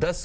10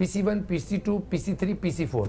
PC1, PC2, PC3, PC4।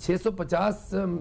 650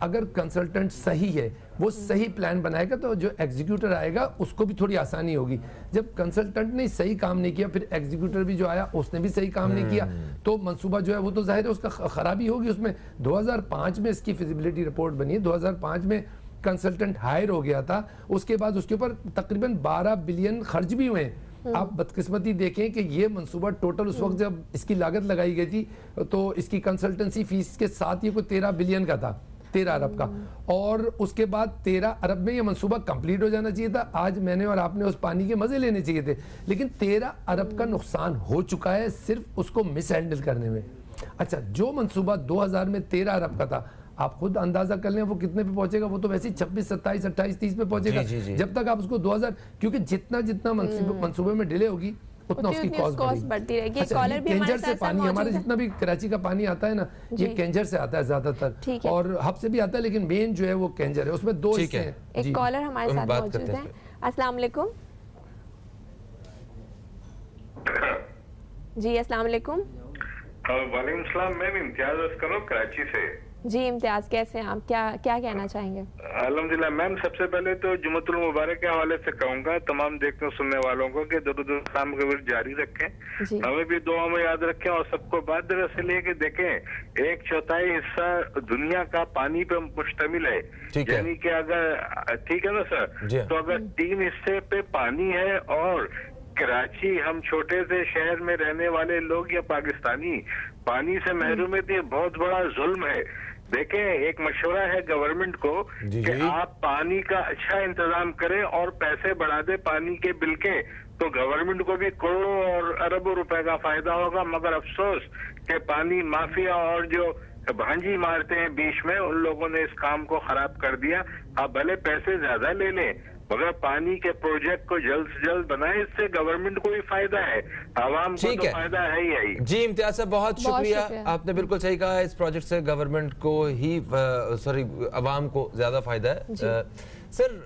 اگر consultant صحیح ہے وہ صحیح پلان بنائے گا تو جو ایگزیکیوٹر آئے گا اس کو بھی تھوڑی آسانی ہوگی. جب کنسلٹنٹ نے صحیح کام نہیں کیا پھر ایگزیکیوٹر بھی جو آیا اس نے بھی صحیح کام نہیں کیا تو منصوبہ جو ہے وہ تو ظاہر ہے اس کا خرابی ہوگی. اس میں 2005 میں اس کی فیزیبلٹی رپورٹ بنی ہے, 2005 میں کنسلٹنٹ ہائر ہو گیا تھا, اس کے بعد اس کے اوپر تقریباً 12 بلین خرچ بھی ہوئے ہیں. آپ بدقسمتی دیکھیں کہ یہ منصوبہ ٹوٹل اس وقت جب اس کی لاگت لگائی گئی تھی تو اس کی کنسلٹنسی فیس کے ساتھ یہ کوئی 13 بلین کا تھا, 13 ارب کا, اور اس کے بعد 13 ارب میں یہ منصوبہ کمپلیٹ ہو جانا چاہیے تھا. آج میں نے اور آپ نے اس پانی کے مزے لینے چاہیے تھے, لیکن 13 ارب کا نقصان ہو چکا ہے صرف اس کو مس ہینڈل کرنے میں. اچھا جو منصوبہ 2000 میں 13 ارب کا تھا آپ خود اندازہ کر لیں وہ کتنے پہ پہنچے گا, وہ تو ویسے 26, 27, 28, 30 پہ پہنچے گا. جب تک آپ اس کو 2000, کیونکہ جتنا منصوبے میں ڈیلے ہوگی اتنا اس کی کاسٹ بڑھتی رہے گی. کینجر سے پانی ہمارے جتنا بھی کراچی کا پانی آتا ہے نا یہ کینجر سے آتا ہے زیادہ تر, اور ہب سے بھی آتا ہے, لیکن مین جو ہے وہ کینجر ہے. اس میں 2 حصے ہیں. ایک کالر ہمارے ساتھ موجود ہیں. السلام علیکم. جی السلام علیکم. وعلیکم السلام. میں امتیاز عرض کر رہا ہوں کراچی سے. جی امتیاز, کیسے ہیں آپ, کیا کہنا چاہیں گے؟ الحمدللہ میم, سب سے پہلے تو جمعۃ المبارک کے حوالے سے کہوں گا تمام دیکھنے سننے والوں کو کہ درود السلام کا ورد جاری رکھیں, ہمیں بھی دعاؤں میں یاد رکھیں, اور سب کو بات دراصل یہ کہ دیکھیں 1/4 حصہ دنیا کا پانی پہ مشتمل ہے, یعنی کہ اگر ٹھیک ہے نا سر, تو اگر 3 حصے پہ پانی ہے اور کراچی ہم چھوٹے سے شہر میں رہنے والے لوگ یا پاکستانی پانی سے محروم ہے, تو یہ بہت بڑا ظلم ہے. دیکھیں ایک مشورہ ہے گورنمنٹ کو کہ آپ پانی کا اچھا انتظام کریں اور پیسے بڑھا دیں پانی کے بل کے, تو گورنمنٹ کو بھی کروڑوں اور اربوں روپے کا فائدہ ہوگا. مگر افسوس کہ پانی مافیا اور جو بھانجی مارتے ہیں بیچ میں, ان لوگوں نے اس کام کو خراب کر دیا. آپ بھلے پیسے زیادہ لے لیں مگر پانی کے پروجیکٹ کو جلد سے جلد بنائیں, اس سے گورنمنٹ کو بھی فائدہ ہے, عوام کو تو فائدہ ہے ہی. جی امتیاز صاحب بہت شکریہ, آپ نے بالکل صحیح کہا, اس پروجیکٹ سے گورنمنٹ کو ہی عوام کو زیادہ فائدہ ہے. سر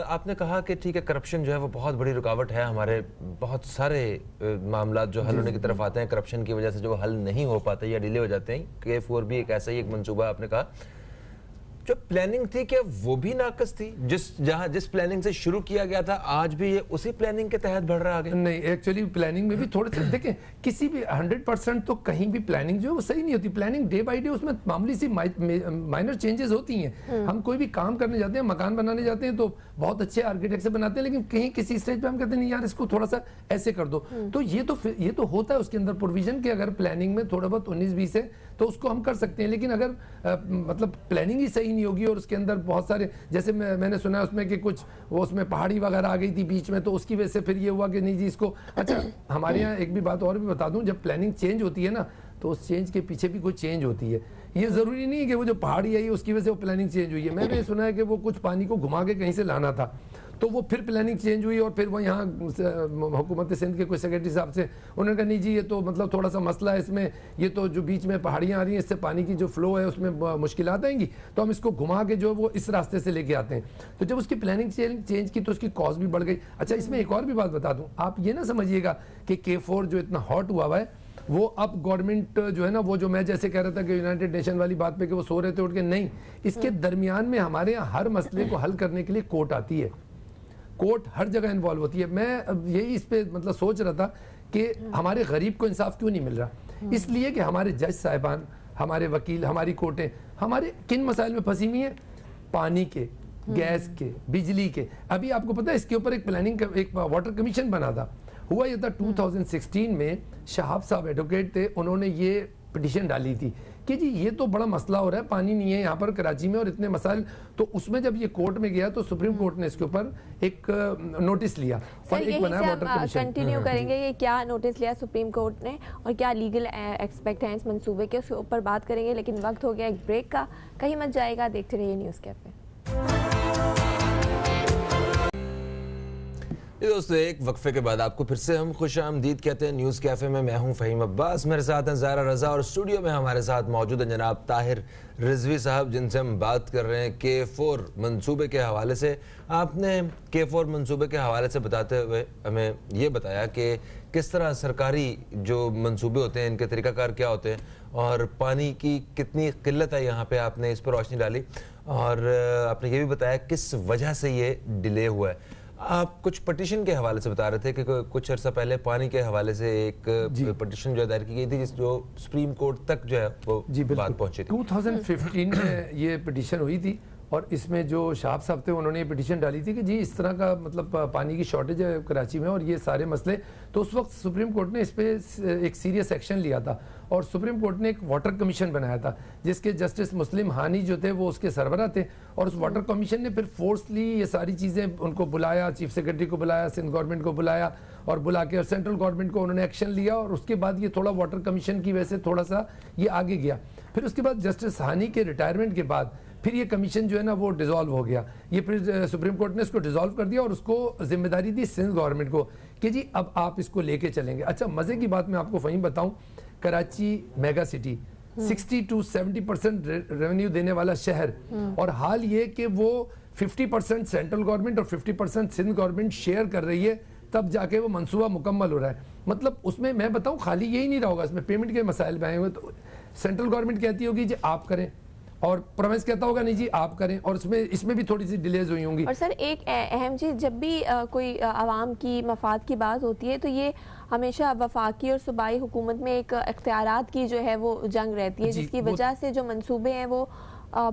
آپ نے کہا کہ ٹھیک ہے کرپشن جو ہے وہ بہت بڑی رکاوٹ ہے, ہمارے بہت سارے معاملات جو حل ہونے کی طرف آتے ہیں کرپشن کی وجہ سے جو حل نہیں ہو پاتے یا ڈیلے ہو جاتے ہیں. K4 بھی ایک ایسا ہی ایک منصوبہ آپ نے کہا. جو پلاننگ تھی کہ وہ بھی ناقص تھی, جس پلاننگ سے شروع کیا گیا تھا آج بھی یہ اسی پلاننگ کے تحت بڑھ رہا آگے؟ نہیں, ایکچولی پلاننگ میں بھی تھوڑے سے دیکھیں, کسی بھی 100% تو کہیں بھی پلاننگ جو ہے وہ صحیح نہیں ہوتی. پلاننگ ڈے بائی ڈے اس میں معمولی سی مائنر چینجز ہوتی ہیں. ہم کوئی بھی کام کرنے جاتے ہیں, مکان بنانے جاتے ہیں تو بہت اچھے آرکیٹیکٹ سے بناتے ہیں, لیکن کہیں کسی اسٹیج پہ ہم کہتے ہیں نہیں یار اس کو تھوڑا سا ایسے کر دو, تو یہ تو ہوتا ہے اس کے اندر پروویژن کہ اگر پلاننگ میں تھوڑا بہت 19-20 ہے تو اس کو ہم کر سکتے ہیں. لیکن اگر مطلب پلاننگ ہی صحیح نہیں ہوگی اور اس کے اندر بہت سارے, جیسے میں نے سنا اس میں کہ کچھ وہ اس میں پہاڑی وغیرہ آ گئی تھی بیچ میں, تو اس کی وجہ سے پھر یہ ہوا کہ نہیں جی اس کو. اچھا ہمارے یہاں ایک بھی بات اور بھی بتا دوں, جب پلاننگ چینج ہوتی ہے نا تو اس چینج کے پیچھے بھی کوئی چینج ہوتی ہے. یہ ضروری نہیں ہے کہ وہ جو پہاڑی آئی اس کی وجہ سے وہ پلاننگ چینج ہوئی ہے. میں نے سنا ہے کہ وہ کچھ پانی کو گھما کے کہیں سے لانا تھا تو وہ پھر پلاننگ چینج ہوئی, اور پھر وہ یہاں حکومت سندھ کے کوئی سیکرٹری صاحب سے انہوں نے کہا نہیں جی یہ تو مطلب تھوڑا سا مسئلہ ہے اس میں, یہ تو جو بیچ میں پہاڑیاں آ رہی ہیں اس سے پانی کی جو فلو ہے اس میں مشکلات آئیں گی, تو ہم اس کو گھما کے جو وہ اس راستے سے لے کے آتے ہیں. تو جب اس کی پلاننگ چینج کی تو اس کی کاسٹ بھی بڑھ گئی. اچھا اس میں ایک اور بھی بات بتا دوں, آپ یہ نہ سمجھیے گا کہ K4 جو اتنا ہاٹ ہوا ہے وہ اب گورنمنٹ جو ہے نا وہ جو میں جیسے کہہ رہا تھا کہ یونائٹڈ نیشن والی بات پہ کہ وہ سو رہے تھے اٹھ کے, نہیں, اس کے درمیان میں ہمارے یہاں ہر مسئلے کو حل کرنے کے لیے کورٹ آتی ہے, کورٹ ہر جگہ انوالو ہوتی ہے. میں یہی اس پہ مطلب سوچ رہا تھا کہ ہمارے غریب کو انصاف کیوں نہیں مل رہا, اس لیے کہ ہمارے جج صاحبان, ہمارے وکیل, ہماری کورٹیں ہمارے کن مسائل میں پھنسی ہوئی ہیں, پانی کے, گیس کے, بجلی کے. ابھی آپ کو پتہ ہے اس کے اوپر ایک پلاننگ ایک واٹر کمیشن بنا تھا, ہوا یہ تھا 2016 میں شہاب صاحب ایڈوکیٹ تھے, انہوں نے یہ پٹیشن ڈالی تھی کہ جی یہ تو بڑا مسئلہ ہو رہا ہے, پانی نہیں ہے یہاں پر کراچی میں اور اتنے مسائل. تو اس میں جب یہ کورٹ میں گیا تو سپریم کورٹ نے اس کے اوپر ایک نوٹس لیا اور ایک بنایا واٹر کمیشن. کنٹینیو کریں گے یہ کیا نوٹس لیا سپریم کورٹ نے اور کیا لیگل ایکسپیکٹ ہیں اس منصوبے کے, اس کے اوپر بات کریں گے. لیکن وقت ہو گیا ایک بریک کا, کہیں مت جائے گا, دیکھتے رہیے نیوز کیفے. دوستو ایک وقفے کے بعد آپ کو پھر سے ہم خوش آمدید کہتے ہیں نیوز کیفے میں. میں ہوں فہیم عباس, میرے ساتھ ہیں زہرا رضا, اور اسٹوڈیو میں ہمارے ساتھ موجود ہیں جناب طاہر رضوی صاحب, جن سے ہم بات کر رہے ہیں K4 منصوبے کے حوالے سے. آپ نے K4 منصوبے کے حوالے سے بتاتے ہوئے ہمیں یہ بتایا کہ کس طرح سرکاری جو منصوبے ہوتے ہیں ان کے طریقہ کار کیا ہوتے ہیں اور پانی کی کتنی قلت ہے یہاں پہ, آپ نے اس پر روشنی ڈالی. اور آپ نے یہ بھی بتایا کس وجہ سے یہ ڈیلے ہوا ہے. آپ کچھ پٹیشن کے حوالے سے بتا رہے تھے کہ کچھ عرصہ پہلے پانی کے حوالے سے ایک پٹیشن جو دائر کی گئی تھی جس جو سپریم کورٹ تک جو ہے وہ بات پہنچی تھی. 2015 میں یہ پٹیشن ہوئی تھی اور اس میں جو شہاب صاحب تھے انہوں نے یہ پٹیشن ڈالی تھی کہ جی اس طرح کا مطلب پانی کی شارٹیج ہے کراچی میں اور یہ سارے مسئلے. تو اس وقت سپریم کورٹ نے اس پہ ایک سیریس ایکشن لیا تھا اور سپریم کورٹ نے ایک واٹر کمیشن بنایا تھا جس کے جسٹس مسلم ہانی جو تھے وہ اس کے سربراہ تھے. اور اس واٹر کمیشن نے پھر فورسلی یہ ساری چیزیں ان کو بلایا, چیف سیکرٹری کو بلایا, سندھ گورنمنٹ کو بلایا اور بلا کے اور سینٹرل گورنمنٹ کو انہوں نے ایکشن لیا. اور اس کے بعد یہ تھوڑا واٹر کمیشن کی وجہ سے تھوڑا سا یہ آگے گیا. پھر اس کے بعد جسٹس ہانی کے ریٹائرمنٹ کے بعد پھر یہ کمیشن جو ہے نا وہ ڈیزالو ہو گیا. یہ پھر سپریم کورٹ نے اس کو ڈیزالو کر دیا اور اس کو ذمہ داری دی سندھ گورنمنٹ کو کہ جی اب آپ اس کو لے کے چلیں گے. اچھا مزے کی بات میں آپ کو فہیم بتاؤں, Karachi mega city 60 to 70% revenue دینے والا شہر اور حال یہ کہ وہ 50% سینٹرل گورنمنٹ اور 50% سندھ گورنمنٹ شیئر کر رہی ہے تب جا کے وہ منصوبہ مکمل ہو رہا ہے. مطلب اس میں بتاؤں خالی یہی نہیں رہا ہوگا, اس میں پیمنٹ کے مسائل بھی آئے ہوئے. تو سینٹرل گورنمنٹ کہتی ہوگی جی آپ کریں اور پرومس کہتا ہوگا نہیں جی آپ کریں, اور اس میں بھی تھوڑی سی ڈیلیز ہوئی ہوں گی. اور سر ایک اہم چیز, جب بھی کوئی عوام کی مفاد کی بات ہوتی ہے تو یہ ہمیشہ وفاقی اور صوبائی حکومت میں ایک اختیارات کی جو ہے وہ جنگ رہتی ہے جس کی وجہ سے جو منصوبے ہیں وہ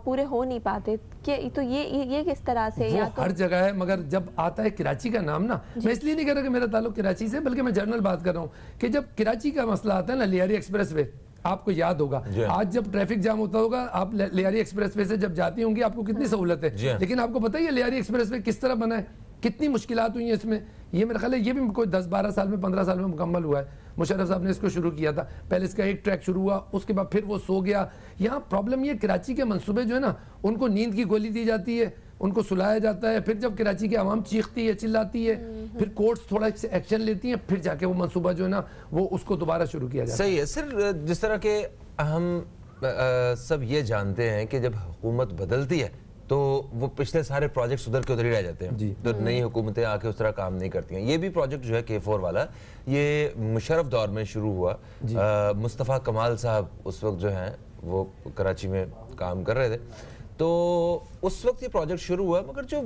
پورے ہو نہیں پاتے. تو یہ کس طرح سے وہ ہر جگہ ہے, مگر جب آتا ہے کراچی کا نام نا, میں اس لیے نہیں کہہ رہا کہ میرا تعلق کراچی سے, بلکہ میں جنرل بات کر رہا ہوں کہ جب کراچی کا مسئلہ آتا ہے نا, لیاری ایکسپریس وے آپ کو یاد ہوگا, آج جب ٹریفک جام ہوتا ہوگا آپ لیاری ایکسپریس وے سے جب جاتی ہوں گی آپ کو کتنی سہولت ہے, لیکن آپ کو پتہ ہے لیاری ایکسپریس وے کس طرح بنا ہے, کتنی مشکلات ہوئی ہیں اس میں. یہ میرا خیال ہے یہ بھی کوئی 10-12 سال میں 15 سال میں مکمل ہوا ہے. مشرف صاحب نے اس کو شروع کیا تھا, پہلے اس کا ایک ٹریک شروع ہوا, اس کے بعد پھر وہ سو گیا. یہاں پرابلم یہ کراچی کے منصوبے جو ہے نا ان کو نیند کی گولی دی جاتی ہے, ان کو سلایا جاتا ہے, پھر جب کراچی کی عوام چیختی ہے چلاتی ہے پھر کورٹس تھوڑا ایکشن لیتی ہیں, پھر جا کے وہ منصوبہ جو ہے نا وہ اس کو دوبارہ شروع کیا جاتا ہے. صحیح ہے سر. جس طرح کہ ہم سب یہ جانتے ہیں کہ جب حکومت بدلتی ہے تو وہ پچھلے سارے پروجیکٹس ادھر کے ادھر ہی رہ جاتے ہیں, تو نئی حکومتیں آ کے اس طرح کام نہیں کرتی ہیں. یہ بھی پروجیکٹ جو ہے K4 والا یہ مشرف دور میں شروع ہوا. مصطفیٰ کمال صاحب اس وقت جو ہیں وہ کراچی میں کام کر رہے تھے, تو اس وقت یہ پروجیکٹ شروع ہوا, مگر جو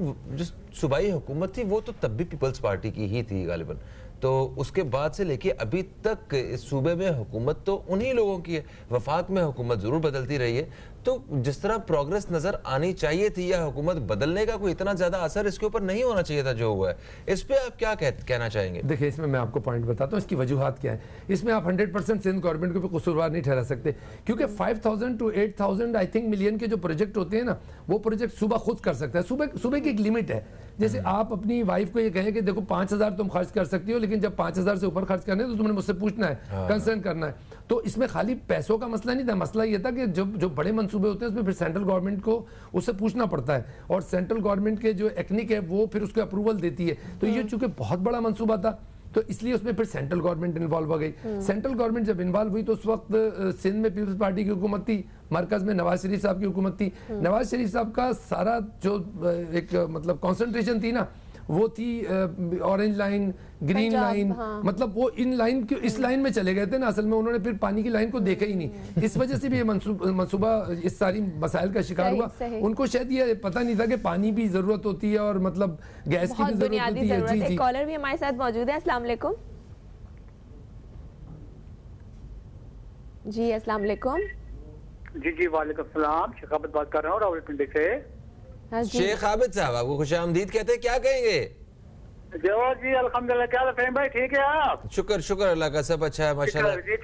صوبائی حکومت تھی وہ تو تب بھی پیپلز پارٹی کی ہی تھی غالباً. تو اس کے بعد سے لے کے ابھی تک اس صوبے میں حکومت تو انہی لوگوں کی ہے. وفاق میں حکومت ضرور بدلتی رہی ہے, تو جس طرح پروگریس نظر آنی چاہیے تھی یا حکومت بدلنے کا کوئی اتنا زیادہ اثر اس کے اوپر نہیں ہونا چاہیے تھا جو ہوا ہے, اس پہ آپ کیا کہنا چاہیں گے؟ دیکھیں اس میں آپ کو پوائنٹ بتاتا ہوں, اس کی وجوہات کیا ہیں. اس میں آپ 100% سندھ گورنمنٹ کو بھی قصوروار نہیں ٹھہرا سکتے, کیونکہ 5000 to 8000 آئی تھنک ملین کے جو پروجیکٹ ہوتے ہیں نا وہ پروجیکٹ صوبہ خود کر سکتا ہے. صوبے کی ایک لمٹ ہے. جیسے آپ اپنی وائف کو یہ کہیں کہ دیکھو 5000 تم خرچ کر سکتی ہو, لیکن جب 5000 سے اوپر خرچ کرنے تو تم نے مجھ سے پوچھنا ہے, کنسرن کرنا ہے. تو اس میں خالی پیسوں کا مسئلہ نہیں تھا, مسئلہ یہ تھا کہ جو بڑے منصوبے ہوتے ہیں اس میں پھر سینٹرل گورنمنٹ کو اس سے پوچھنا پڑتا ہے, اور سینٹرل گورنمنٹ کے جو ایکنک ہے وہ پھر اس کو اپروول دیتی ہے. تو یہ چونکہ بہت بڑا منصوبہ تھا تو اس لیے اس میں پھر سینٹرل گورنمنٹ انوالو ہو گئی. سینٹرل گورنمنٹ جب انوالو ہوئی تو اس وقت سندھ میں پیپلز پارٹی کی حکومت تھی, مرکز میں نواز شریف صاحب کی حکومت تھی. نواز شریف صاحب کا سارا جو ایک مطلب کانسنٹریشن تھی نا وہ تھی اورنج لائن, گرین لائن, مطلب وہ اس لائن میں چلے گئے تھے نا. اصل میں انہوں نے پھر پانی کی لائن کو دیکھا ہی نہیں, اس وجہ سے بھی یہ منصوبہ اس ساری مسائل کا شکار ہوا. ان کو شاید یہ پتہ نہیں تھا کہ پانی بھی ضرورت ہوتی ہے اور مطلب گیس کی بھی ضرورت ہوتی ہے. جی جی, کالر بھی ہمارے ساتھ موجود ہے. السلام علیکم. جی السلام علیکم. جی وعلیکم السلام, شیخ عابد بات کر رہا ہوں راولپنڈی سے. شیخ عابد صاحب آپ کو خوش آمدید کہتے ہیں, کیا کہیں گے؟ جی الحمدللہ. کیا فہیم بھائی ٹھیک ہے آپ؟ شکر اللہ کا, سب اچھا ہے ماشاءاللہ.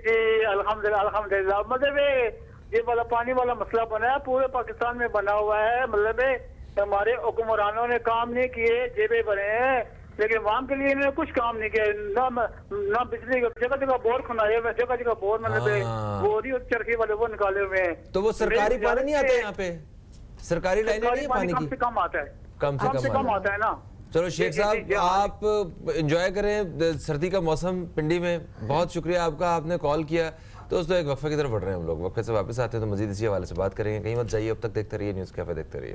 جی الحمدللہ. مطلب یہ والا پانی والا مسئلہ بنا ہے پورے پاکستان میں بنا ہوا ہے. مطلب ہمارے حکمرانوں نے کام نہیں کیے, جیبیں بنے ہیں, لیکن عوام کے لیے انہوں نے کچھ کام نہیں کیا. نہ بجلی جگہ بور کھنائے ہوئے, جگہ بور مطلب وہ چرخی والے وہ نکالے ہوئے ہیں. تو وہ سرکاری پانی نہیں آتا یہاں پہ, سرکاری لائنیں نہیں ہیں پانی کی؟ کم سے کم آتا ہے, کم سے کم آتا ہے نا. چلو شیخ صاحب آپ انجوائے کریں سردی کا موسم پنڈی میں. بہت شکریہ آپ کا, آپ نے کال کیا. دوستو ایک وقفے کی طرف بڑھ رہے ہیں ہم لوگ, وقفے سے واپس آتے ہیں تو مزید اسی حوالے سے بات کریں گے. کہیں مت جائیے, اب تک دیکھتے رہیے نیوز کیفے, دیکھتے رہیے.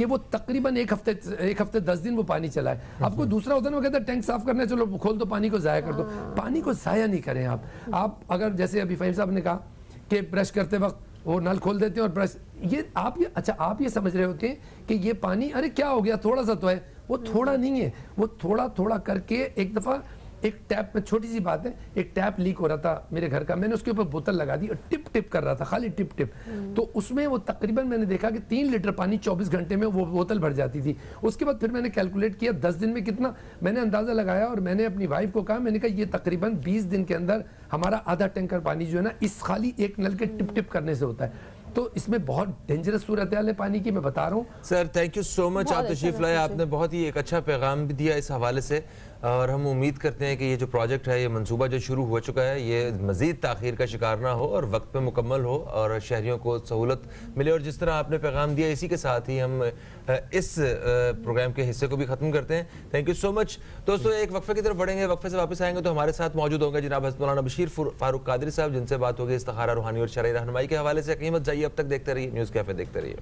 کہ وہ تقریباً ایک ہفتے 10 دن وہ پانی چلا ہے. اب کوئی دوسرا ہوتا ہے نا وہ کہتا ہے ٹینک صاف کرنا ہے چلو کھول دو پانی کو ضائع کر دو. پانی کو ضائع نہیں کریں آپ اگر جیسے ابھی فہیم صاحب نے کہا کہ برش کرتے وقت وہ نل کھول دیتے ہیں اور برش یہ آپ یہ سمجھ رہے ہوتے ہیں کہ یہ پانی ارے کیا ہو گیا تھوڑا سا تو ہے. وہ تھوڑا نہیں ہے, وہ تھوڑا تھوڑا کر کے ایک دفعہ ایک ٹیپ میں چھوٹی سی بات ہے ایک ٹیپ لیک ہو رہا تھا میرے گھر کا, میں نے اس کے اوپر بوتل لگا دی اور ٹپ ٹپ کر رہا تھا خالی ٹپ ٹپ, تو اس میں وہ تقریباً میں نے دیکھا کہ 3 لیٹر پانی 24 گھنٹے میں وہ بوتل بھر جاتی تھی. اس کے بعد پھر میں نے کیلکولیٹ کیا 10 دن میں کتنا, میں نے اندازہ لگایا اور میں نے اپنی وائف کو کہا, میں نے کہا یہ تقریباً 20 دن کے اندر ہمارا آدھا ٹینکر پانی جو ہے نا اس خالی ایک نل کے ٹپ ٹپ کرنے سے ہوتا ہے. تو اس میں بہت ڈینجرس صورتحال ہے پانی کی, میں بتا رہا ہوں. سر تھینک یو سو مچ, آپ تشریف لائے, آپ نے بہت ہی ایک اچھا پیغام بھی دیا اس حوالے سے, اور ہم امید کرتے ہیں کہ یہ جو پروجیکٹ ہے یہ منصوبہ جو شروع ہو چکا ہے یہ مزید تاخیر کا شکار نہ ہو اور وقت پہ مکمل ہو اور شہریوں کو سہولت ملے. اور جس طرح آپ نے پیغام دیا اسی کے ساتھ ہی ہم اس پروگرام کے حصے کو بھی ختم کرتے ہیں. تھینک یو سو مچ. دوستو ایک وقفے کی طرف بڑھیں گے, وقفے سے واپس آئیں گے تو ہمارے ساتھ موجود ہوں گے جناب حضرت مولانا بشیر فاروق قادری صاحب, جن سے بات ہوگی استخارہ روحانی اور شرعی رہنمائی کے حوالے سے. قیمت جائیے, اب تک دیکھتے رہیے نیوز کیفے, دیکھتے رہیے.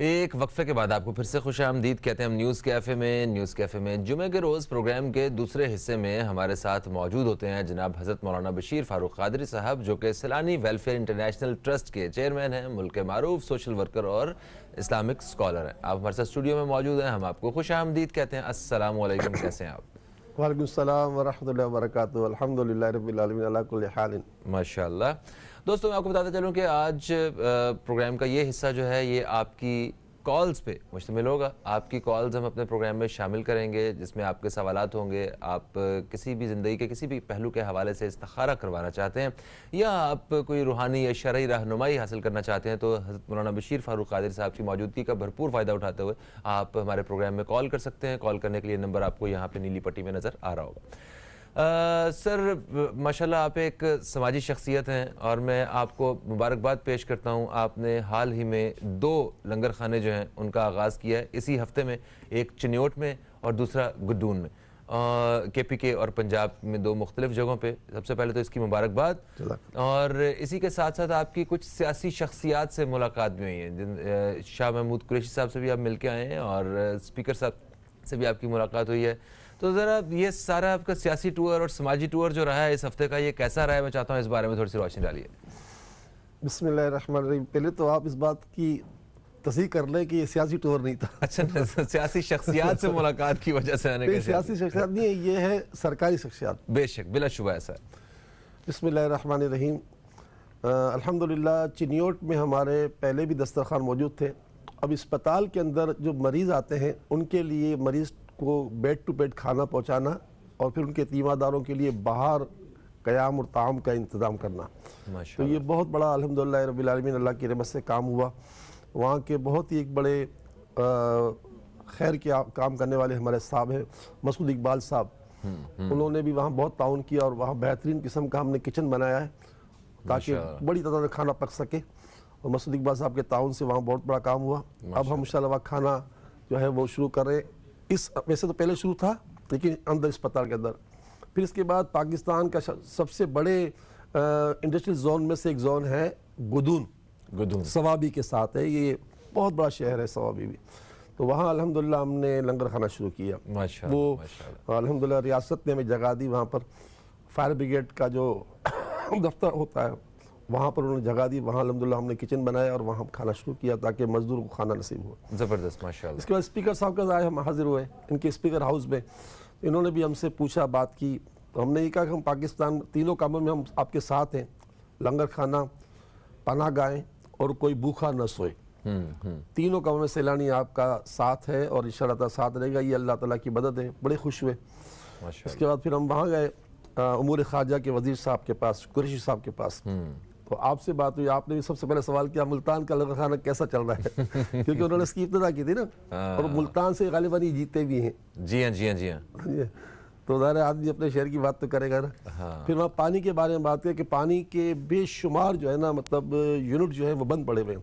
ایک وقفے کے بعد آپ کو پھر سے خوش آمدید کہتے ہیں ہم نیوز کیفے میں جمعے کے روز پروگرام کے دوسرے حصے میں ہمارے ساتھ موجود ہوتے ہیں جناب حضرت مولانا بشیر فاروق قادری صاحب, جو کہ سیلانی ویلفیئر انٹرنیشنل ٹرسٹ کے چیئرمین ہیں, ملک کے معروف سوشل ورکر اور اسلامک اسکالر ہیں. آپ ہمارے ساتھ اسٹوڈیو میں موجود ہیں, ہم آپ کو خوش آمدید کہتے ہیں. السلام علیکم, کیسے ہیں آپ؟ وعلیکم السلام ورحمۃ اللہ وبرکاتہ. الحمدللہ رب العالمین علی کل حال. ماشاءاللہ. دوستوں میں آپ کو بتاتا چلوں کہ آج پروگرام کا یہ حصہ جو ہے یہ آپ کی کالز پہ مشتمل ہوگا. آپ کی کالز ہم اپنے پروگرام میں شامل کریں گے جس میں آپ کے سوالات ہوں گے. آپ کسی بھی زندگی کے کسی بھی پہلو کے حوالے سے استخارہ کروانا چاہتے ہیں یا آپ کوئی روحانی یا شرعی رہنمائی حاصل کرنا چاہتے ہیں تو حضرت مولانا بشیر فاروق قادری صاحب کی موجودگی کا بھرپور فائدہ اٹھاتے ہوئے آپ ہمارے پروگرام میں کال کر سکتے ہیں. کال کرنے کے لیے نمبر آپ کو یہاں پہ نیلی پٹی میں نظر آ رہا ہوگا. سر ماشاءاللہ آپ ایک سماجی شخصیت ہیں اور میں آپ کو مبارکباد پیش کرتا ہوں. آپ نے حال ہی میں 2 لنگر خانے جو ہیں ان کا آغاز کیا ہے اسی ہفتے میں, ایک چنیوٹ میں اور دوسرا گڈون میں, کے پی کے اور پنجاب میں 2 مختلف جگہوں پہ. سب سے پہلے تو اس کی مبارکباد. اور اسی کے ساتھ ساتھ آپ کی کچھ سیاسی شخصیات سے ملاقات بھی ہوئی ہیں. شاہ محمود قریشی صاحب سے بھی آپ مل کے آئے ہیں اور اسپیکر صاحب سے بھی آپ کی ملاقات ہوئی ہے. تو ذرا یہ سارا آپ کا سیاسی ٹور اور سماجی ٹور جو رہا ہے اس ہفتے کا یہ کیسا رہا ہے, میں چاہتا ہوں اس بارے میں تھوڑی سی روشنی ڈالیے. بسم اللہ الرحمن الرحیم. پہلے تو آپ اس بات کی تصحیح کر لیں کہ یہ سیاسی ٹور نہیں تھا. اچھا, سیاسی شخصیات سے ملاقات کی وجہ سے آنے کے سیاسی شخصیات نہیں ہے, یہ ہے سرکاری شخصیات. بے شک بلا شبہ ایسا ہے. بسم اللہ الرحمن الرحیم. الحمدللہ چنیوٹ میں ہمارے پہلے بھی دسترخوان موجود تھے. اب اسپتال کے اندر جو مریض آتے ہیں ان کے لیے مریض کو بیڈ ٹو بیڈ کھانا پہنچانا اور پھر ان کے تیمہ داروں کے لیے باہر قیام اور طعام کا انتظام کرنا. تو یہ بہت بڑا الحمدللہ رب العالمین اللہ کی رحمت سے کام ہوا. وہاں کے بہت ہی ایک بڑے خیر کے کام کرنے والے ہمارے صاحب ہیں مسعود اقبال صاحب, انہوں نے بھی وہاں بہت تعاون کیا اور وہاں بہترین قسم کا ہم نے کچن بنایا ہے تاکہ بڑی تعداد میں کھانا پک سکے, اور مسعود اقبال صاحب کے تعاون سے وہاں بہت بڑا کام ہوا. اب ہم انشاءاللہ کھانا جو ہے وہ شروع کر رہے ہیں. ویسے تو پہلے شروع تھا لیکن اندر اسپتال کے اندر. پھر اس کے بعد پاکستان کا سب سے بڑے انڈسٹریل زون میں سے ایک زون ہے گدون سوابی کے ساتھ ہے. یہ بہت بڑا شہر ہے سوابی بھی. تو وہاں الحمدللہ ہم نے لنگر خانہ شروع کیا. وہ الحمدللہ ریاست نے ہمیں جگہ دی. وہاں پر فائر بریگیڈ کا جو دفتر ہوتا ہے وہاں پر انہوں نے جگہ دی. وہاں الحمدللہ ہم نے کچن بنایا اور وہاں کھانا شروع کیا تاکہ مزدور کو کھانا نصیب ہو. زبردست ماشاءاللہ. اس کے بعد اسپیکر صاحب کا ہم حاضر ہوئے ان کے اسپیکر ہاؤس میں. انہوں نے بھی ہم سے پوچھا, بات کی, تو ہم نے یہ کہا کہ ہم پاکستان تینوں کاموں میں ہم آپ کے ساتھ ہیں, لنگر خانہ, پناہ گاہیں اور کوئی بھوکھا نہ سوئے. تینوں کاموں میں سیلانی آپ کا ساتھ ہے اور انشاءاللہ تعالیٰ ساتھ رہے گا. یہ اللہ تعالیٰ کی مدد ہے. بڑے خوش ہوئے. اس کے بعد پھر ہم وہاں گئے امور خارجہ کے وزیر صاحب کے پاس, قریشی صاحب کے پاس. تو آپ سے بات ہوئی. آپ نے بھی سب سے پہلے سوال کیا ملتان کا لنگر خانہ کیسا چل رہا ہے کیونکہ انہوں نے اس کی ابتدا کی تھی نا, اور ملتان سے غالباً یہ جیتے بھی ہیں. جی ہاں. تو ظاہر آدمی اپنے شہر کی بات تو کرے گا نا. پھر وہاں پانی کے بارے میں بات کریں کہ پانی کے بے شمار جو ہے نا مطلب یونٹ جو ہے وہ بند پڑے ہوئے ہیں.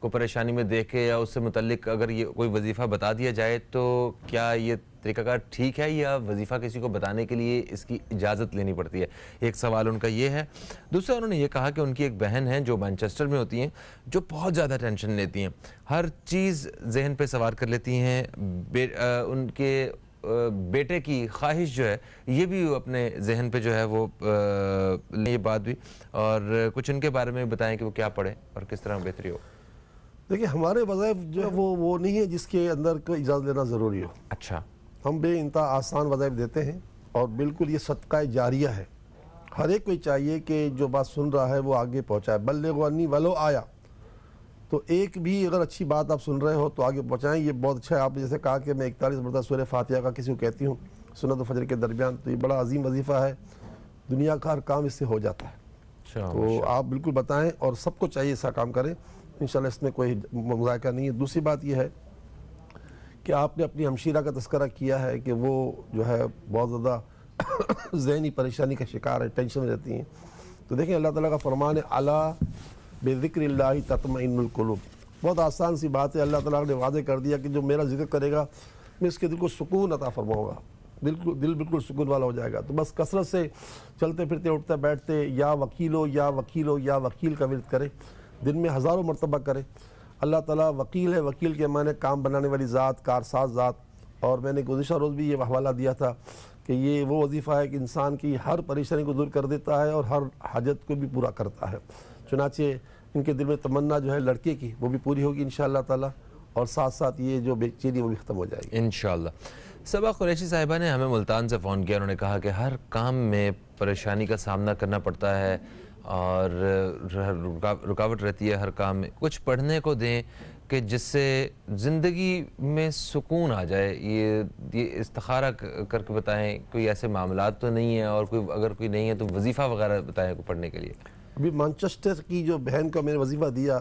کو پریشانی میں دیکھ کے یا اس سے متعلق اگر یہ کوئی وظیفہ بتا دیا جائے تو کیا یہ طریقہ کار ٹھیک ہے یا وظیفہ کسی کو بتانے کے لیے اس کی اجازت لینی پڑتی ہے؟ ایک سوال ان کا یہ ہے. دوسرا انہوں نے یہ کہا کہ ان کی ایک بہن ہے جو مانچسٹر میں ہوتی ہیں، جو بہت زیادہ ٹینشن لیتی ہیں، ہر چیز ذہن پہ سوار کر لیتی ہیں. ان کے بیٹے کی خواہش جو ہے یہ بھی اپنے ذہن پہ جو ہے وہ یہ بات بھی، اور کچھ ان کے بارے میں بتائیں کہ وہ کیا پڑھیں اور کس طرح بہتری ہو. دیکھیں ہمارے وظائف جو ہے وہ نہیں ہے جس کے اندر کوئی اجازت لینا ضروری ہو. اچھا. ہم بے انتہا آسان وظائف دیتے ہیں اور بالکل یہ صدقہ جاریہ ہے. ہر ایک کو چاہیے کہ جو بات سن رہا ہے وہ آگے پہنچائے. بلغوا عنی ولو آیا، تو ایک بھی اگر اچھی بات آپ سن رہے ہو تو آگے پہنچائیں. یہ بہت اچھا ہے. آپ نے جیسے کہا کہ میں 41 مرتبہ سورہ فاتحہ کا کسی کو کہتی ہوں سنت و فجر کے درمیان، تو یہ بڑا عظیم وظیفہ ہے. دنیا کا ہر کام اس سے ہو جاتا ہے. تو آپ بالکل بتائیں اور سب کو چاہیے ایسا کام کریں. انشاءاللہ اس میں کوئی مذائقہ نہیں ہے. دوسری بات یہ ہے کہ آپ نے اپنی ہمشیرہ کا تذکرہ کیا ہے کہ وہ جو ہے بہت زیادہ ذہنی پریشانی کا شکار ہے، ٹینشن میں رہتی ہیں. تو دیکھیں اللہ تعالیٰ کا فرمان ہے الا بذکر اللہ تطمئن القلوب. بہت آسان سی بات ہے. اللہ تعالیٰ نے واضح کر دیا کہ جو میرا ذکر کرے گا میں اس کے دل کو سکون عطا فرماؤں گا. دل بالکل سکون والا ہو جائے گا. تو بس کثرت سے چلتے پھرتے اٹھتے بیٹھتے یا وکیلو یا وکیلو یا وکیل کا ورد کرے، دن میں ہزاروں مرتبہ کرے. اللہ تعالیٰ وکیل ہے. وکیل کے معنی کام بنانے والی ذات، کارساز ذات. اور میں نے گزشتہ روز بھی یہ حوالہ دیا تھا کہ یہ وہ وظیفہ ہے کہ انسان کی ہر پریشانی کو دور کر دیتا ہے اور ہر حاجت کو بھی پورا کرتا ہے. چنانچہ ان کے دل میں تمنا جو ہے لڑکے کی وہ بھی پوری ہوگی انشاءاللہ تعالیٰ، اور ساتھ ساتھ یہ جو بے چینی وہ بھی ختم ہو جائے گی انشاءاللہ. صبا قریشی صاحبہ نے ہمیں ملتان سے فون کیا. انہوں نے کہا کہ ہر کام میں پریشانی کا سامنا کرنا پڑتا ہے اور رکاوٹ رہتی ہے ہر کام میں. کچھ پڑھنے کو دیں کہ جس سے زندگی میں سکون آ جائے. یہ استخارہ کر کے بتائیں. کوئی ایسے معاملات تو نہیں ہیں، اور اگر کوئی نہیں ہے تو وظیفہ وغیرہ بتائیں کو پڑھنے کے لیے. ابھی مانچسٹر کی جو بہن کو میں نے وظیفہ دیا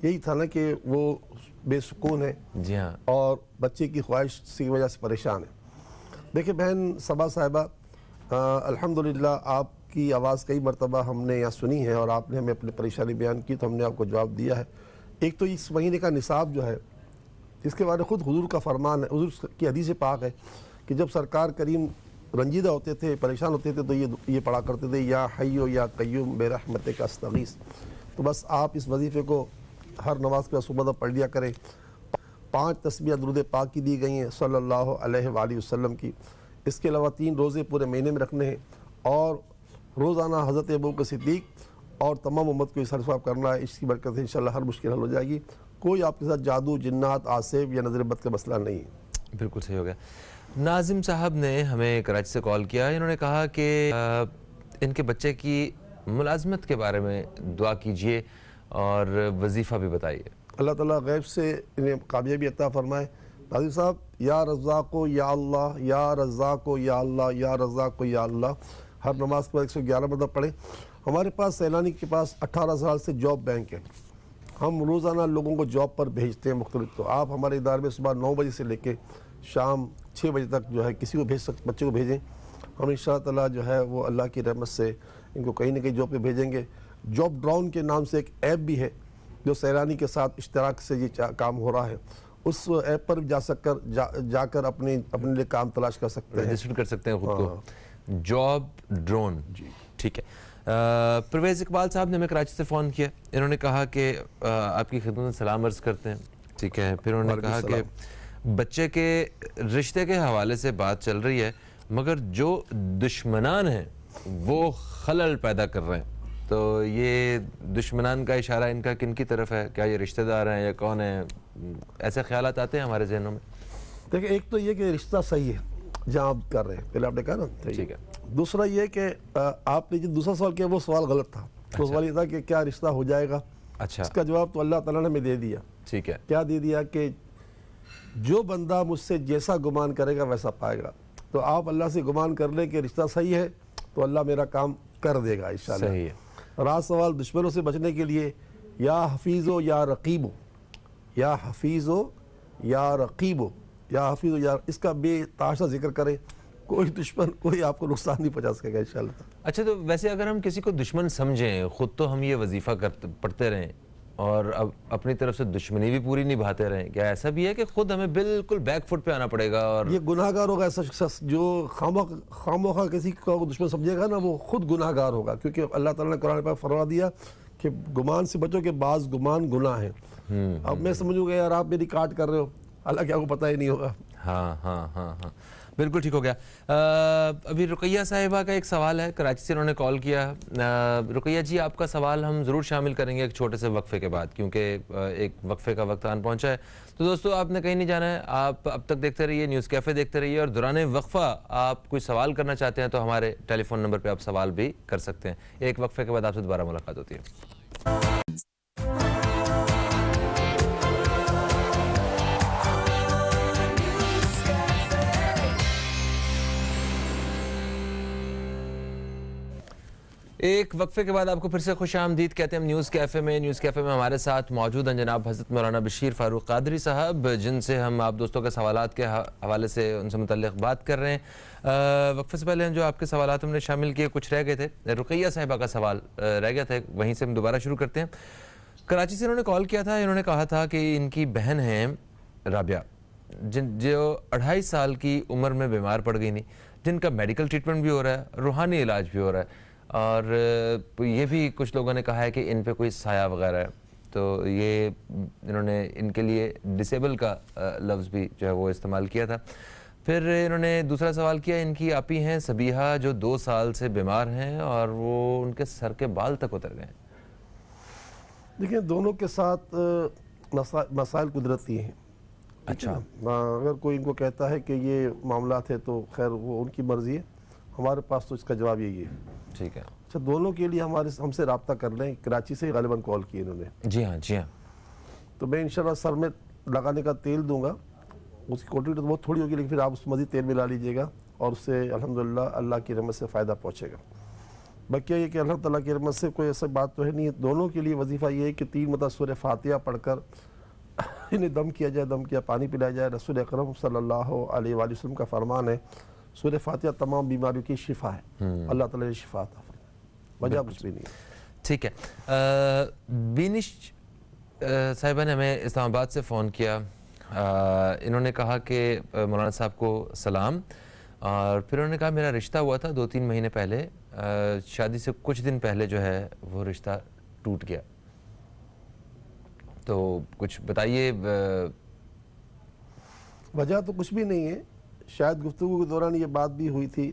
یہی تھا نا کہ وہ بے سکون ہے. جی ہاں. اور بچے کی خواہش کی وجہ سے پریشان ہے. دیکھیں بہن صبا صاحبہ، الحمدللہ آپ کی آواز کئی مرتبہ ہم نے یہاں سنی ہے اور آپ نے ہمیں اپنی پریشانی بیان کی تو ہم نے آپ کو جواب دیا ہے. ایک تو اس مہینے کا نصاب جو ہے اس کے بارے خود حضور کا فرمان ہے، حضور کی حدیث پاک ہے کہ جب سرکار کریم رنجیدہ ہوتے تھے، پریشان ہوتے تھے تو یہ پڑھا کرتے تھے یا حیو یا قیوم برحمتک استغیث. تو بس آپ اس وظیفے کو ہر نماز کے صبح پڑھ لیا کریں. 5 تسبیح درود پاک کی دی گئی ہیں صلی اللہ علیہ وآلہ وسلم کی. اس کے علاوہ 3 روزے پورے مہینے میں رکھنے ہیں اور روزانہ حضرت ابوبکر صدیق اور تمام امت کو اظہار ثواب کرنا ہے. اس کی برکت سے انشاءاللہ ہر مشکل حل ہو جائے گی. کوئی آپ کے ساتھ جادو، جنات، آسیب یا نظر بد کا مسئلہ نہیں ہے. بالکل صحیح ہو گیا. ناظم صاحب نے ہمیں کراچی سے کال کیا. انہوں نے کہا کہ ان کے بچے کی ملازمت کے بارے میں دعا کیجئے اور وظیفہ بھی بتائیے. اللہ تعالیٰ غیب سے انہیں کامیابی عطا فرمائے. ناظم صاحب، یا رزاق یا اللہ، یا رزاق یا اللہ، یا رزاق یا اللہ ہر نماز کے بعد 111 مرتبہ پڑھیں. ہمارے پاس سیلانی کے پاس 18 سال سے جاب بینک ہے. ہم روزانہ لوگوں کو جاب پر بھیجتے ہیں مختلف. تو آپ ہمارے ادارے میں صبح 9 بجے سے لے کے شام 6 بجے تک جو ہے کسی کو بچے کو بھیجیں. ہم انشاءاللہ تعالیٰ جو ہے وہ اللہ کی رحمت سے ان کو کہیں نہ کہیں جاب پہ بھیجیں گے. جاب ڈراؤن کے نام سے ایک ایپ بھی ہے جو سیلانی کے ساتھ اشتراک سے یہ کام ہو رہا ہے. اس ایپ پر جا کر اپنے لیے کام تلاش کر سکتے ہیں، رجسٹر کر سکتے ہیں خود کو. Job drone. جی ٹھیک ہے. پرویز اقبال صاحب نے ہمیں کراچی سے فون کیا. انہوں نے کہا کہ آپ کی خدمت میں سلام عرض کرتے ہیں. ٹھیک ہے. پھر انہوں نے کہا کہ بچے کے رشتے کے حوالے سے بات چل رہی ہے مگر جو دشمنان ہیں وہ خلل پیدا کر رہے ہیں. تو یہ دشمنان کا اشارہ ان کا کن کی طرف ہے؟ کیا یہ رشتہ دار ہیں یا کون ہیں؟ ایسے خیالات آتے ہیں ہمارے ذہنوں میں. دیکھیں ایک تو یہ کہ رشتہ صحیح ہے جہاں آپ کر رہے ہیں، پہلے آپ نے کہا نا. ٹھیک ہے. دوسرا یہ کہ آپ نے جو دوسرا سوال کیا وہ سوال غلط تھا. وہ سوال یہ تھا کہ کیا رشتہ ہو جائے گا. اچھا. اس کا جواب تو اللہ تعالیٰ نے ہمیں دے دیا. ٹھیک ہے. کیا دے دیا کہ جو بندہ مجھ سے جیسا گمان کرے گا ویسا پائے گا. تو آپ اللہ سے گمان کر لیں کہ رشتہ صحیح ہے تو اللہ میرا کام کر دے گا انشاءاللہ. صحیح ہے. رات سوال دشمنوں سے بچنے کے لیے یا حفیظو یا رقیبو، یا حفیظو یا رقیبو، یا حفیظو یا، اس کا بے تحاشا ذکر کریں. کوئی دشمن کوئی آپ کو نقصان نہیں پہنچا سکے گا انشاءاللہ. اچھا تو ویسے اگر ہم کسی کو دشمن سمجھیں، خود تو ہم یہ وظیفہ پڑھتے رہیں اور اب اپنی طرف سے دشمنی بھی پوری نبھاتے رہیں؟ کیا ایسا بھی ہے کہ خود ہمیں بالکل بیک فٹ پہ آنا پڑے گا؟ اور یہ گناہ گار ہوگا ایسا شخص جو خامخواہ کسی کو دشمن سمجھے گا نا، وہ خود گناہ گار ہوگا، کیونکہ اللہ تعالیٰ نے قرآن پاک فرما دیا کہ گمان سے بچو کہ بعض گمان گناہ ہیں۔ اب میں سمجھوں گا یار آپ میری کاٹ کر رہے ہو، اللہ کیا کو پتہ ہی نہیں ہوگا۔ ہاں ہاں ہاں ہاں بالکل ٹھیک ہو گیا۔ ابھی رقیہ صاحبہ کا ایک سوال ہے، کراچی سے انہوں نے کال کیا۔ رقیہ جی آپ کا سوال ہم ضرور شامل کریں گے ایک چھوٹے سے وقفے کے بعد، کیونکہ ایک وقفے کا وقت آن پہنچا ہے۔ تو دوستو آپ نے کہیں نہیں جانا ہے، آپ اب تک دیکھتے رہیے نیوز کیفے دیکھتے رہیے، اور دوران وقفہ آپ کوئی سوال کرنا چاہتے ہیں تو ہمارے ٹیلی فون نمبر پہ آپ سوال بھی کر سکتے ہیں۔ ایک وقفے کے بعد آپ سے دوبارہ ملاقات ہوتی ہے۔ ایک وقفے کے بعد آپ کو پھر سے خوش آمدید کہتے ہیں ہم نیوز کیفے میں۔ نیوز کیفے میں ہمارے ساتھ موجود ہیں جناب حضرت مولانا بشیر فاروق قادری صاحب، جن سے ہم آپ دوستوں کے سوالات کے حوالے سے ان سے متعلق بات کر رہے ہیں۔ وقفے سے پہلے جو آپ کے سوالات ہم نے شامل کیے کچھ رہ گئے تھے، رقیہ صاحبہ کا سوال رہ گیا تھا، وہیں سے ہم دوبارہ شروع کرتے ہیں۔ کراچی سے انہوں نے کال کیا تھا، انہوں نے کہا تھا کہ ان کی بہن ہیں رابعہ، جو 2.5 سال کی عمر میں بیمار پڑ گئی، نہیں جن کا میڈیکل ٹریٹمنٹ بھی ہو رہا ہے، روحانی علاج بھی ہو رہا ہے، اور یہ بھی کچھ لوگوں نے کہا ہے کہ ان پہ کوئی سایہ وغیرہ ہے، تو یہ انہوں نے ان کے لیے ڈسیبل کا لفظ بھی جو ہے وہ استعمال کیا تھا۔ پھر انہوں نے دوسرا سوال کیا، ان کی آپی ہیں سبیحہ جو 2 سال سے بیمار ہیں اور وہ ان کے سر کے بال تک اتر گئے ہیں۔ دیکھیں دونوں کے ساتھ مسائل قدرتی ہیں۔ اچھا، اگر کوئی ان کو کہتا ہے کہ یہ معاملات ہے تو خیر وہ ان کی مرضی ہے، ہمارے پاس تو اس کا جواب یہی ہے۔ ٹھیک ہے، اچھا دونوں کے لیے ہم سے رابطہ کر لیں، کراچی سے غالباً کال کی انہوں نے۔ جی ہاں جی ہاں، تو میں انشاءاللہ سر میں لگانے کا تیل دوں گا، اس کی کوانٹٹی تو بہت تھوڑی ہوگی لیکن پھر آپ اس مزید تیل ملا لیجئے گا اور اس سے الحمدللہ اللہ کی رحمت سے فائدہ پہنچے گا۔ باقی یہ کہ اللہ تعالیٰ کی رحمت سے کوئی ایسا بات تو ہے نہیں، دونوں کے لیے وظیفہ یہ ہے کہ 3 مرتبہ سورہ فاتحہ پڑھ کر انہیں دم کیا جائے، دم کیا پانی پلایا جائے۔ رسول اکرم صلی اللہ علیہ وآلہ وسلم کا فرمان ہے سورہ فاتحہ تمام بیماریوں کی شفا ہے، اللہ تعالیٰ نے شفا عطا فرمائے، وجہ کچھ بھی نہیں ہے۔ ٹھیک ہے، بینش صاحبہ نے ہمیں اسلام آباد سے فون کیا، انہوں نے کہا کہ مولانا صاحب کو سلام، اور پھر انہوں نے کہا میرا رشتہ ہوا تھا 2-3 مہینے پہلے، شادی سے کچھ دن پہلے جو ہے وہ رشتہ ٹوٹ گیا، تو کچھ بتائیے۔ وجہ تو کچھ بھی نہیں ہے، شاید گفتگو کے دوران یہ بات بھی ہوئی تھی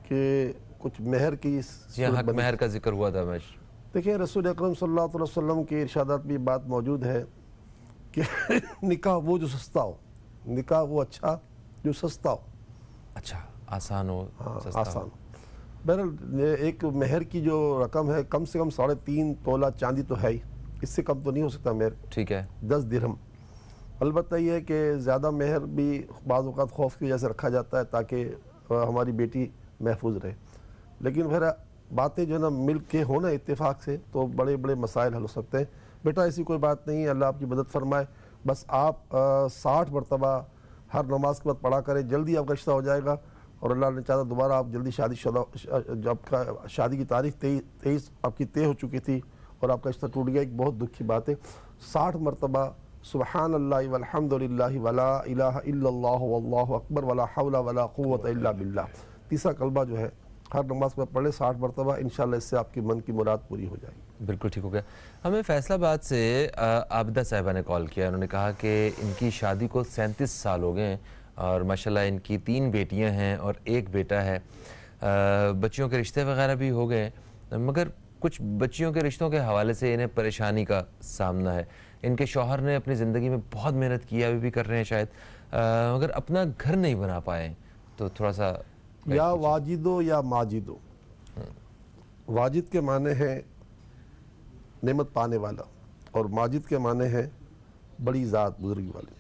کہ کچھ مہر کی حق مہر کا ذکر ہوا تھا۔ دیکھیں رسول اکرم صلی اللہ علیہ وسلم کے ارشادات میں یہ بات موجود ہے کہ نکاح وہ جو سستا ہو، نکاح وہ اچھا جو سستا ہو، اچھا آسان ہو، آسان ہو۔ بہرحال ایک مہر کی جو رقم ہے کم سے کم 3.5 تولہ چاندی تو ہے ہی، اس سے کم تو نہیں ہو سکتا مہر، ٹھیک ہے، 10 درہم۔ البتہ یہ ہے کہ زیادہ مہر بھی بعض اوقات خوف کی وجہ سے رکھا جاتا ہے تاکہ ہماری بیٹی محفوظ رہے، لیکن پھر باتیں جو ہے نا مل کے ہونا اتفاق سے تو بڑے بڑے مسائل حل ہو سکتے ہیں۔ بیٹا ایسی کوئی بات نہیں ہے، اللہ آپ کی مدد فرمائے، بس آپ 60 مرتبہ ہر نماز کے بعد پڑھا کریں، جلدی آپ کا رشتہ ہو جائے گا، اور اللہ نے چاہتا دوبارہ آپ جلدی شادی شدہ، جب کا شادی کی تاریخ 23 آپ کی طے ہو چکی تھی اور آپ کا رشتہ ٹوٹ گیا، ایک بہت دکھ کی بات ہے۔ 60 مرتبہ سبحان اللہ والحمد للہ ولا الہ الا اللہ واللہ اکبر ولا حول ولا قوت الا باللہ، تیسرا کلمہ جو ہے ہر نماز میں پڑھے 60 مرتبہ، انشاءاللہ اس سے آپ کی من کی مراد پوری ہو جائے گی۔ بالکل ٹھیک ہو گیا۔ ہمیں فیصل آباد سے عابدہ صاحبہ نے کال کیا، انہوں نے کہا کہ ان کی شادی کو 37 سال ہو گئے ہیں اور ماشاءاللہ ان کی 3 بیٹیاں ہیں اور 1 بیٹا ہے، بچیوں کے رشتے وغیرہ بھی ہو گئے ہیں، مگر کچھ بچیوں کے رشتوں کے حوالے سے انہیں پریشانی کا سامنا ہے۔ ان کے شوہر نے اپنی زندگی میں بہت محنت کی، ابھی بھی کر رہے ہیں شاید، مگر اپنا گھر نہیں بنا پائے، تو تھوڑا سا یا واجدو یا ماجدو، واجد کے معنی ہے نعمت پانے والا اور ماجد کے معنی ہے بڑی ذات بزرگی والے،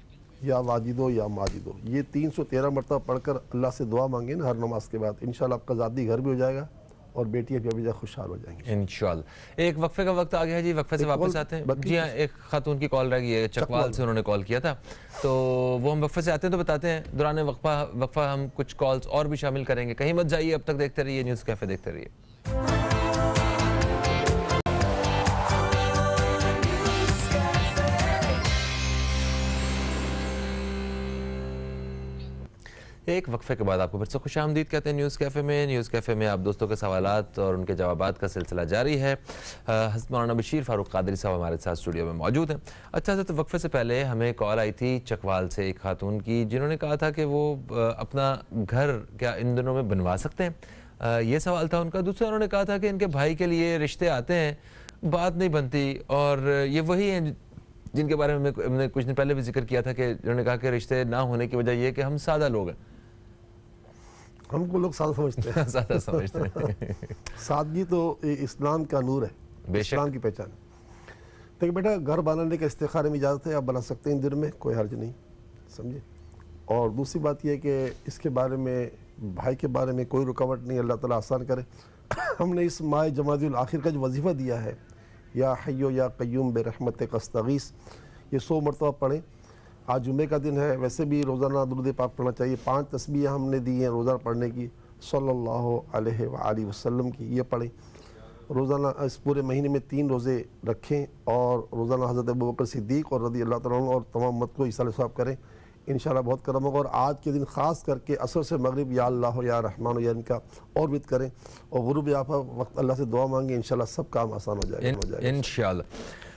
یا واجدو یا ماجدو، یہ 313 مرتبہ پڑھ کر اللہ سے دعا مانگیں نا ہر نماز کے بعد، انشاءاللہ آپ کا ذاتی گھر بھی ہو جائے گا اور بیٹیاں بھی ابھی جا خوشحال ہو جائیں گے انشاءاللہ۔ ایک وقفے کا وقت آ گیا ہے جی، وقفے سے واپس آتے ہیں۔ جی ہاں، ایک خاتون کی کال رہ گئی ہے، چکوال سے انہوں نے کال کیا تھا، تو وہ ہم وقفے سے آتے ہیں تو بتاتے ہیں، دوران وقفہ ہم کچھ کالز اور بھی شامل کریں گے، کہیں مت جائیے، اب تک دیکھتے رہیے نیوز کیفے، دیکھتے رہیے۔ ایک وقفے کے بعد آپ کو پھر سے خوش آمدید کہتے ہیں نیوز کیفے میں۔ نیوز کیفے میں آپ دوستوں کے سوالات اور ان کے جوابات کا سلسلہ جاری ہے۔ حضرت مولانا بشیر فاروق قادری صاحب ہمارے ساتھ اسٹوڈیو میں موجود ہیں۔ اچھا حضرت، وقفے سے پہلے ہمیں کال آئی تھی چکوال سے ایک خاتون کی، جنہوں نے کہا تھا کہ وہ اپنا گھر کیا ان دنوں میں بنوا سکتے ہیں، یہ سوال تھا ان کا۔ دوسرا انہوں نے کہا تھا کہ ان کے بھائی کے لیے رشتے آتے ہیں، بات نہیں بنتی، اور یہ وہی ہیں جن کے بارے میں ہم نے کچھ دن پہلے بھی ذکر کیا تھا کہ انہوں نے کہا کہ رشتے نہ ہونے کی وجہ یہ کہ ہم سادہ لوگ ہیں۔ ہم کو لوگ سادہ سمجھتے ہیں۔ سادہ سمجھتے ہیں۔ سادگی تو اسلام کا نور ہے، بے شک، اسلام کی پہچان ہے۔ دیکھیں بیٹا، گھر بنانے کے استخارے میں اجازت ہے، آپ بنا سکتے ہیں ان دن میں، کوئی حرج نہیں، سمجھے۔ اور دوسری بات یہ کہ اس کے بارے میں، بھائی کے بارے میں کوئی رکاوٹ نہیں، اللہ تعالیٰ آسان کرے۔ ہم نے اس ماہ جمادی الاخر کا جو وظیفہ دیا ہے، یا حیو یا قیوم برحمتک استغیث، یہ 100 مرتبہ پڑھیں۔ آج جمعے کا دن ہے، ویسے بھی روزانہ درود پاک پڑھنا چاہیے۔ 5 تسبیح ہم نے دی ہیں روزانہ پڑھنے کی، صلی اللہ علیہ وآلہ وسلم کی، یہ پڑھیں۔ روزانہ اس پورے مہینے میں 3 روزے رکھیں، اور روزانہ حضرت ابوبکر صدیق اور رضی اللہ تعالیٰ عنہ اور تمام امت کو ایصال ثواب کریں، انشاءاللہ بہت کرم ہوگا۔ اور آج کے دن خاص کر کے عصر سے مغرب یا اللہ یا رحمان یا ان کا اور وت کریں، اور غروب آفا وقت اللہ سے دعا مانگیں، انشاءاللہ سب کام آسان ہو جائے گا انشاءاللہ۔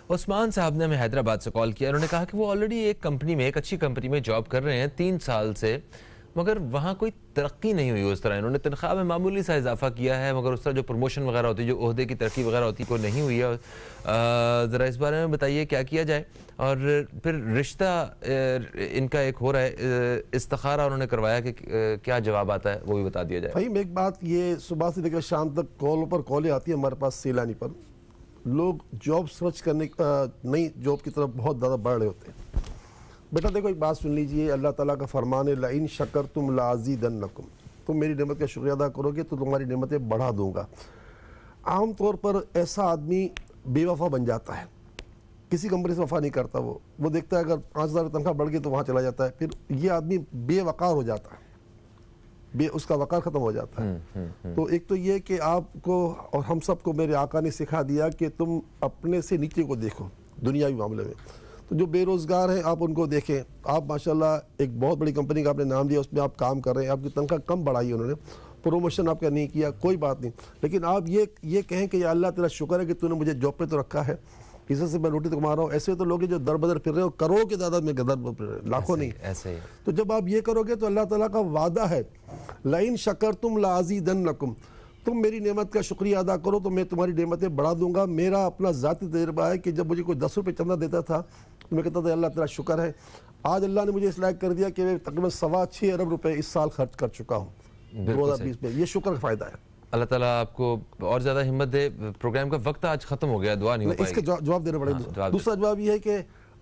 عثمان صاحب نے ہمیں حیدرآباد سے کال کیا، انہوں نے کہا کہ وہ آلریڈی ایک کمپنی میں، ایک اچھی کمپنی میں جاب کر رہے ہیں 3 سال سے، مگر وہاں کوئی ترقی نہیں ہوئی اس طرح۔ انہوں نے تنخواہ میں معمولی سا اضافہ کیا ہے، مگر اس طرح جو پروموشن وغیرہ ہوتی ہے، جو عہدے کی ترقی وغیرہ ہوتی ہے، کوئی نہیں ہوئی ہے۔ ذرا اس بارے میں بتائیے کیا کیا جائے۔ اور پھر رشتہ ان کا ایک ہو رہا ہے استخارہ انہوں نے کروایا، کہ کیا جواب آتا ہے وہ بھی بتا دیا جائے۔ فہیم، ایک بات یہ، صبح سے لے کر شام تک کالوں پر کالیں آتی ہیں ہمارے پاس سیلانی پر، لوگ جاب سرچ کرنے نئی جاب کی طرف بہت زیادہ بڑھ رہے ہوتے ہیں۔ بیٹا دیکھو، ایک بات سن لیجئے، اللہ تعالیٰ کا فرمان ہے لَإِن شَكَرْتُمْ لَأَزِيدَنَّكُمْ، تم میری نعمت کا شکریہ ادا کرو گے تو تمہاری نعمتیں بڑھا دوں گا۔ عام طور پر ایسا آدمی بے وفا بن جاتا ہے، کسی کمپنی سے وفا نہیں کرتا، وہ دیکھتا ہے اگر 5000 تنخواہ بڑھ گئی تو وہاں چلا جاتا ہے، پھر یہ آدمی بے وقار ہو جاتا ہے، اس کا وقار ختم ہو جاتا ہے۔ تو ایک تو یہ کہ آپ کو اور ہم سب کو میرے آقا نے سکھا دیا کہ تم اپنے سے نیچے کو دیکھو دنیاوی معاملے میں۔ تو جو بے روزگار ہیں آپ ان کو دیکھیں، آپ ماشاءاللہ ایک بہت بڑی کمپنی کا آپ نے نام دیا، اس میں آپ کام کر رہے ہیں، آپ کی تنخواہ کم بڑھائی انہوں نے، پروموشن آپ کا نہیں کیا، کوئی بات نہیں، لیکن آپ یہ کہیں کہ یا اللہ تیرا شکر ہے کہ تو نے مجھے جاب پہ تو رکھا ہے، اس سے میں روٹی تو کما رہا ہوں۔ ایسے تو لوگ جو در بدر پھر رہے ہیں، کروڑوں کی تعداد میں در بدر پھر رہے ہیں، لاکھوں نہیں۔ ایسے ہی تو جب آپ یہ کرو گے تو اللہ تعالیٰ کا وعدہ ہے لَإِن شَكَرْتُمْ لَأَزِيدَنَّكُمْ، تم میری نعمت کا شکریہ ادا کرو تو میں تمہاری نعمتیں بڑھا دوں گا۔ میرا اپنا ذاتی تجربہ ہے کہ جب مجھے کوئی 10 روپے چندہ دیتا تھا تو میں کہتا تھا اللہ تیرا شکر ہے۔ آج اللہ نے مجھے اس لائق کر دیا کہ میں تقریباً 6.25 ارب روپے اس سال خرچ کر چکا ہوں 2020 میں۔ یہ شکر کا فائدہ ہے۔ اللہ تعالیٰ آپ کو اور زیادہ ہمت دے۔ پروگرام کا وقت آج ختم ہو گیا، دعا نہیں ہو پائے اس کا جواب دینا پڑے گا۔ دوسرا جواب یہ ہے کہ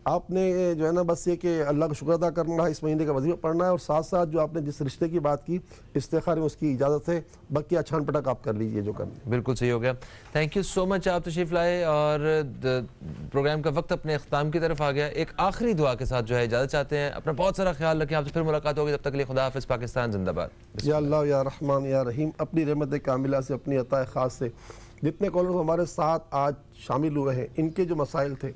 آپ نے جو ہے نا بس یہ کہ اللہ کا شکر ادا کرنا ہے، اس مہینے کا وظیفہ پڑھنا ہے، اور ساتھ ساتھ جو آپ نے جس رشتے کی بات کی استخارے میں اس کی اجازت ہے، باقی چھان پٹک آپ کر لیجئے جو کرنا ہے۔ بالکل صحیح ہو گیا۔ تھینک یو سو مچ، آپ تشریف لائے، اور پروگرام کا وقت اپنے اختتام کی طرف آ گیا۔ ایک آخری دعا کے ساتھ جو ہے اجازت چاہتے ہیں۔ اپنا بہت سارا خیال رکھیں، آپ سے پھر ملاقات ہوگی، تب تک کے لیے خدا حافظ، پاکستان زندہ باد۔ یا اللہ یا رحمان یا رحیم، اپنی رحمت کاملہ سے، اپنی عطا خاص سے جتنے کالرز ہمارے ساتھ آج شامل ہوئے ہیں، ان کے جو مسائل تھے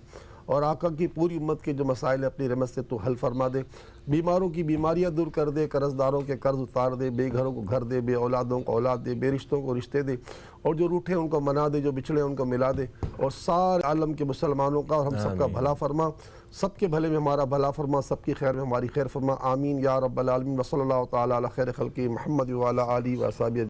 اور آقا کی پوری امت کے جو مسائل ہیں، اپنی رحمت سے تو حل فرما دے۔ بیماروں کی بیماریاں دور کر دے، قرض داروں کے قرض اتار دے، بے گھروں کو گھر دے، بے اولادوں کو اولاد دے، بے رشتوں کو رشتے دے، اور جو روٹھے ان کو منا دے، جو بچھڑے ان کو ملا دے، اور سارے عالم کے مسلمانوں کا اور ہم سب کا بھلا فرما، سب کے بھلے میں ہمارا بھلا فرما، سب کی خیر میں ہماری خیر فرما، آمین یا رب العالمین۔ وصلی اللہ تعالی علی خیر خلقہ محمد وعلی آلہ وصحبہ۔